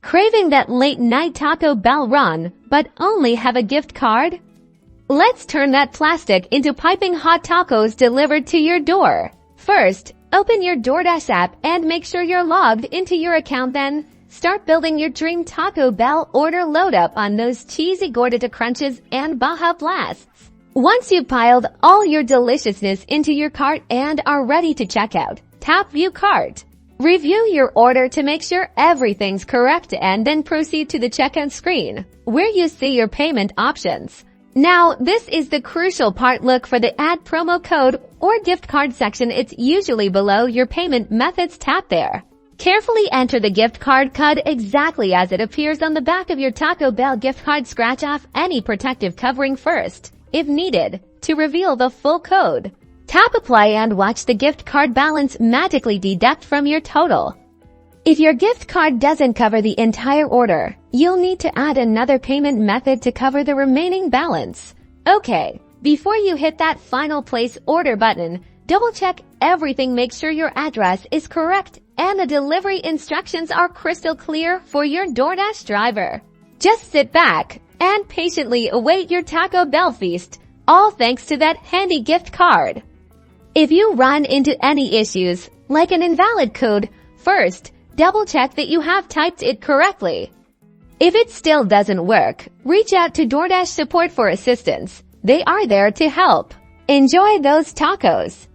Craving that late-night Taco Bell run, but only have a gift card? Let's turn that plastic into piping hot tacos delivered to your door. First, open your DoorDash app and make sure you're logged into your account. Then, start building your dream Taco Bell order load up on those cheesy gordita crunches and Baja Blasts. Once you've piled all your deliciousness into your cart and are ready to check out, tap View Cart. Review your order to make sure everything's correct and then proceed to the checkout screen, where you see your payment options. Now, this is the crucial part. Look for the Add Promo Code or Gift Card section. It's usually below your payment methods. Tap there. Carefully enter the gift card code exactly as it appears on the back of your Taco Bell gift card. Scratch off any protective covering first, if needed, to reveal the full code. Tap Apply and watch the gift card balance magically deduct from your total. If your gift card doesn't cover the entire order, you'll need to add another payment method to cover the remaining balance. Okay, before you hit that final place order button, double check everything. Make sure your address is correct and the delivery instructions are crystal clear for your DoorDash driver. Just sit back and patiently await your Taco Bell feast, all thanks to that handy gift card. If you run into any issues, like an invalid code, first, double check that you have typed it correctly. If it still doesn't work, reach out to DoorDash support for assistance. They are there to help. Enjoy those tacos.